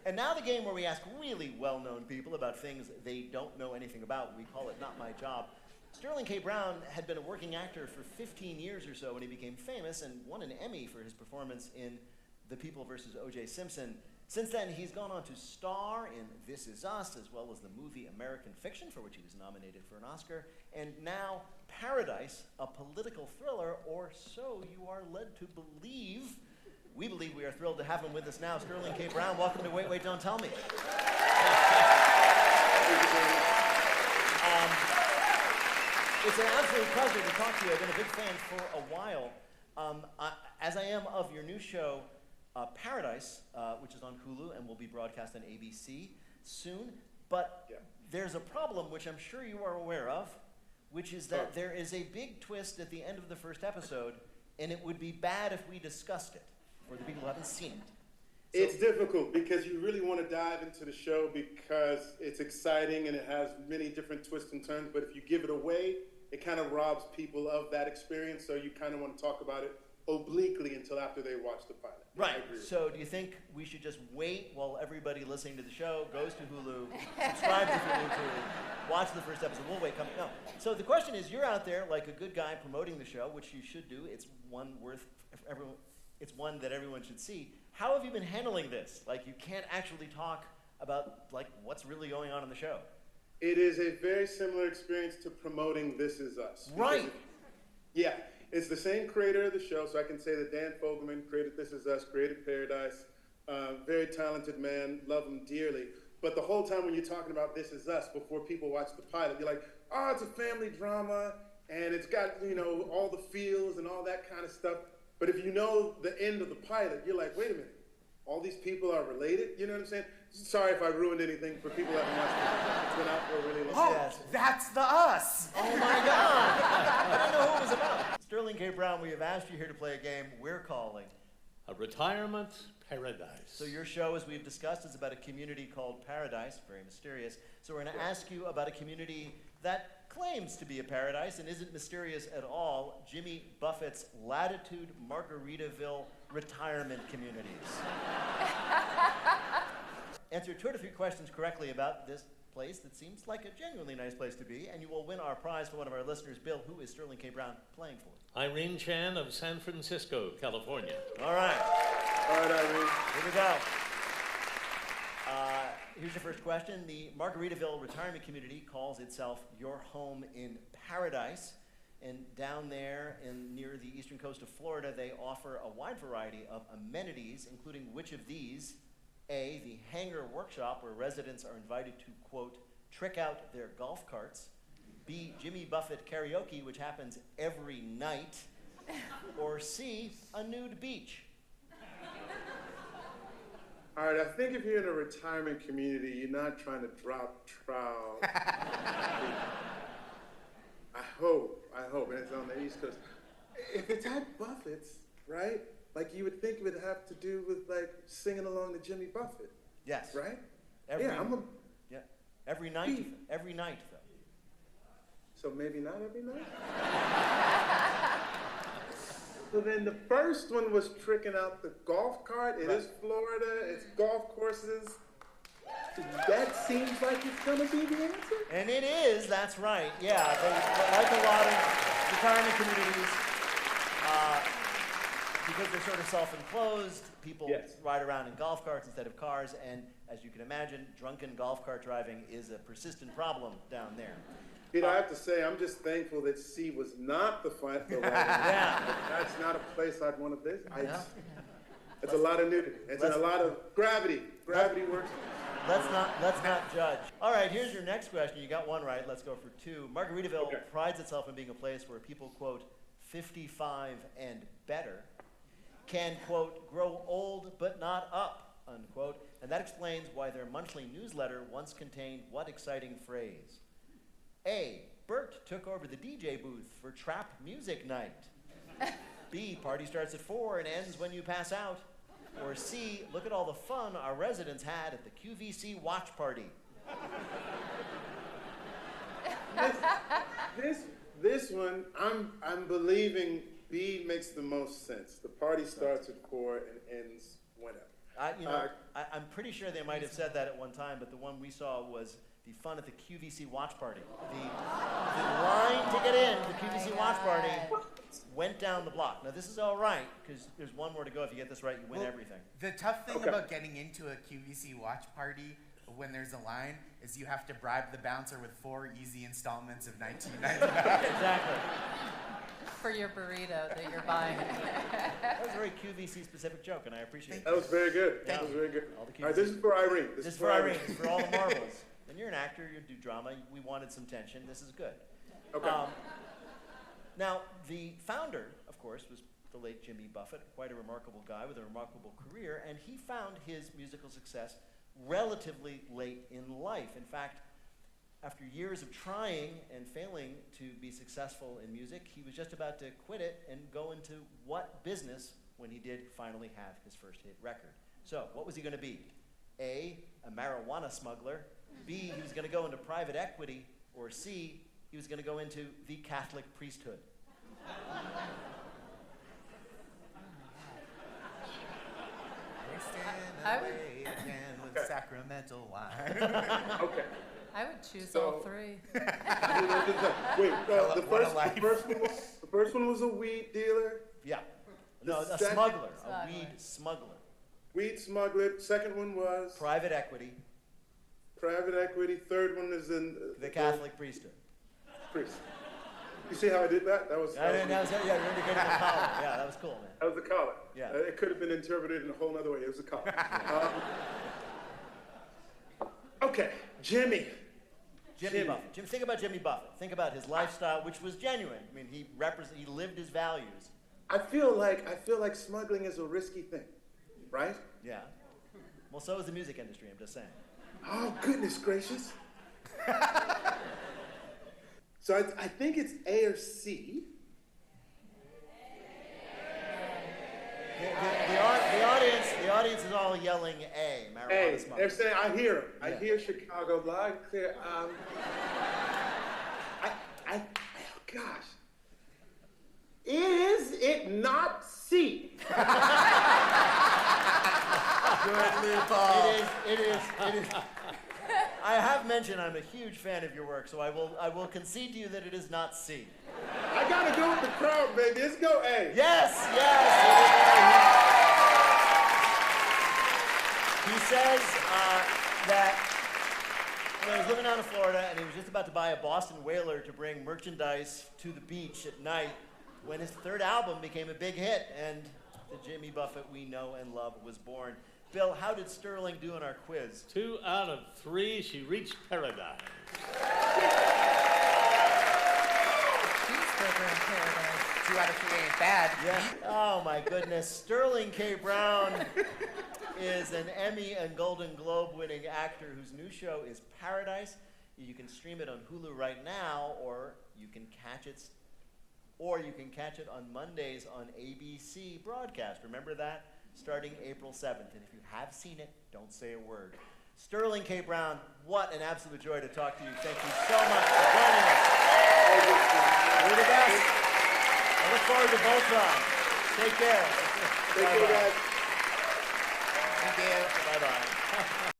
And now the game where we ask really well-known people about things they don't know anything about. We call it Not My Job. Sterling K. Brown had been a working actor for 15 years or so when he became famous and won an Emmy for his performance in The People vs. O.J. Simpson. Since then, he's gone on to star in This Is Us, as well as the movie American Fiction, for which he was nominated for an Oscar, and now Paradise, a political thriller, or so you are led to believe. We believe we are thrilled to have him with us now. Sterling K. Brown, welcome to Wait, Wait, Don't Tell Me. It's an absolute pleasure to talk to you. I've been a big fan for a while. As I am of your new show, Paradise, which is on Hulu and will be broadcast on ABC soon. But there's a problem, which I'm sure you are aware of, which is that there is a big twist at the end of the first episode, and it would be bad if we discussed it for the people who haven't seen it. So, it's difficult because you really want to dive into the show because it's exciting and it has many different twists and turns, but if you give it away, it kind of robs people of that experience, so you kind of want to talk about it obliquely until after they watch the pilot. Right. So do you think we should just wait while everybody listening to the show goes to Hulu, subscribe to Hulu, watch the first episode? We'll wait. No. So the question is, you're out there like a good guy promoting the show, which you should do. It's one that everyone should see. How have you been handling this? Like, you can't actually talk about like what's really going on in the show. It is a very similar experience to promoting This Is Us. Right. Yeah. It's the same creator of the show, so I can say that Dan Fogelman created This Is Us, created Paradise. Very talented man, love him dearly. But the whole time when you're talking about This Is Us, before people watch the pilot, you're like, oh, it's a family drama, and it's got, all the feels and all that kind of stuff. But if you know the end of the pilot, you're like, wait a minute, all these people are related? You know what I'm saying? Sorry if I ruined anything for people that haven't watched it. It's been out for a really long time. Oh, that's the Us! Oh my God! I don't know who it was about. Sterling K. Brown, we have asked you here to play a game we're calling A Retirement Paradise. So your show, as we've discussed, is about a community called Paradise, very mysterious. So we're going to ask you about a community that claims to be a paradise and isn't mysterious at all, Jimmy Buffett's Latitude Margaritaville retirement communities. Answer 2 to 3 questions correctly about this place that seems like a genuinely nice place to be, and you will win our prize for one of our listeners. Bill, who is Sterling K. Brown playing for? Irene Chan of San Francisco, California. All right. All right, Irene. Here we go. Here's your first question. The Margaritaville retirement community calls itself Your Home in Paradise. And down there near the eastern coast of Florida, they offer a wide variety of amenities, including which of these? A, the hangar workshop, where residents are invited to, quote, trick out their golf carts. B, Jimmy Buffett karaoke, which happens every night. Or C, a nude beach. All right, I think if you're in a retirement community, you're not trying to drop trowel. I hope, and it's on the East Coast. If it's at Buffett's, right? Like, you would think it would have to do with, like, singing along to Jimmy Buffett. Yes. Right? Every night, Beef. every night, though. So maybe not every night? So then the first one was tricking out the golf cart. It is Florida. It's golf courses. That seems like it's going to be the answer? And it is, that's right. Yeah, like a lot of retirement communities, because they're sort of self-enclosed, people ride around in golf carts instead of cars, and as you can imagine, drunken golf cart driving is a persistent problem down there. I have to say, I'm just thankful that C was not the right answer. That's not a place I'd want to visit. It's a lot of nudity. It's a lot of gravity. Gravity works. Let's not judge. All right, here's your next question. You got one right. Let's go for 2. Margaritaville prides itself on being a place where people, quote, 55 and better can, quote, grow old but not up, unquote. And that explains why their monthly newsletter once contained what exciting phrase? A, Bert took over the DJ booth for trap music night. B, party starts at 4 and ends when you pass out. Or C, look at all the fun our residents had at the QVC watch party. This one, I'm believing B makes the most sense. The party starts at 4 and ends whenever. I'm pretty sure they might have said that at one time, but the one we saw was the fun at the QVC watch party. The line to get in the QVC watch party went down the block. Now this is all right because there's one more to go. If you get this right, you win everything. The tough thing about getting into a QVC watch party when there's a line is you have to bribe the bouncer with 4 easy installments of $19.99. Exactly. For your burrito that you're buying. That was a very QVC specific joke, and I appreciate it. That was very good. Yeah. That was very good. All the All right, this is for Irene. This is for Irene. This is for all the marbles. And you're an actor. You do drama. We wanted some tension. This is good. Okay. Now, the founder, of course, was the late Jimmy Buffett, quite a remarkable guy with a remarkable career, and he found his musical success relatively late in life. In fact, after years of trying and failing to be successful in music, he was just about to quit it and go into what business when he did finally have his first hit record. So, what was he going to be? A marijuana smuggler. B, he was going to go into private equity. Or C, he was going to go into the Catholic priesthood. I would- Again with sacramental wine. Okay. I would choose So- all 3. Wait, the first one was a weed dealer, Yeah. No, a second- smuggler, a Smuggler. weed smuggler. weed smuggler. Second one was Private equity, private equity. Third one is in the Catholic priesthood. priest. You see how I did that? That was Yeah, you're indicating the collar. Yeah, that was cool, man. that was the collar. Yeah. It could have been interpreted in a whole other way. It was a collar. Okay, Jimmy. Jimmy Buffett. Think about Jimmy Buffett. Think about his lifestyle, which was genuine. I mean, he lived his values. I feel like smuggling is a risky thing, right? Yeah. Well, so is the music industry, I'm just saying. Oh, goodness gracious. So I think it's A or C. The audience is all yelling A, marijuana A. smuggler. They're saying, I hear 'em. I Yeah. hear Chicago loud and clear. Oh, gosh. Is it not C? It is. I have mentioned I'm a huge fan of your work, so I will concede to you that it is not C. I gotta go with the crowd, baby. Let's go A. Yes. He says that he was living down in Florida and he was just about to buy a Boston whaler to bring merchandise to the beach at night when his third album became a big hit and the Jimmy Buffett we know and love was born. Bill, how did Sterling do in our quiz? 2 out of 3, she reached paradise. Cheeseburger in paradise. 2 out of 3 ain't bad. Yeah. Oh my goodness. Sterling K. Brown is an Emmy and Golden Globe winning actor whose new show is Paradise. You can stream it on Hulu right now, or you can catch it on Mondays on ABC broadcast. Remember that? Starting April 7th. And if you have seen it, don't say a word. Sterling K. Brown, what an absolute joy to talk to you. Thank you so much for joining us. You're the best. I look forward to Voltron. Take care. Thank you, guys. Thank you. Bye-bye.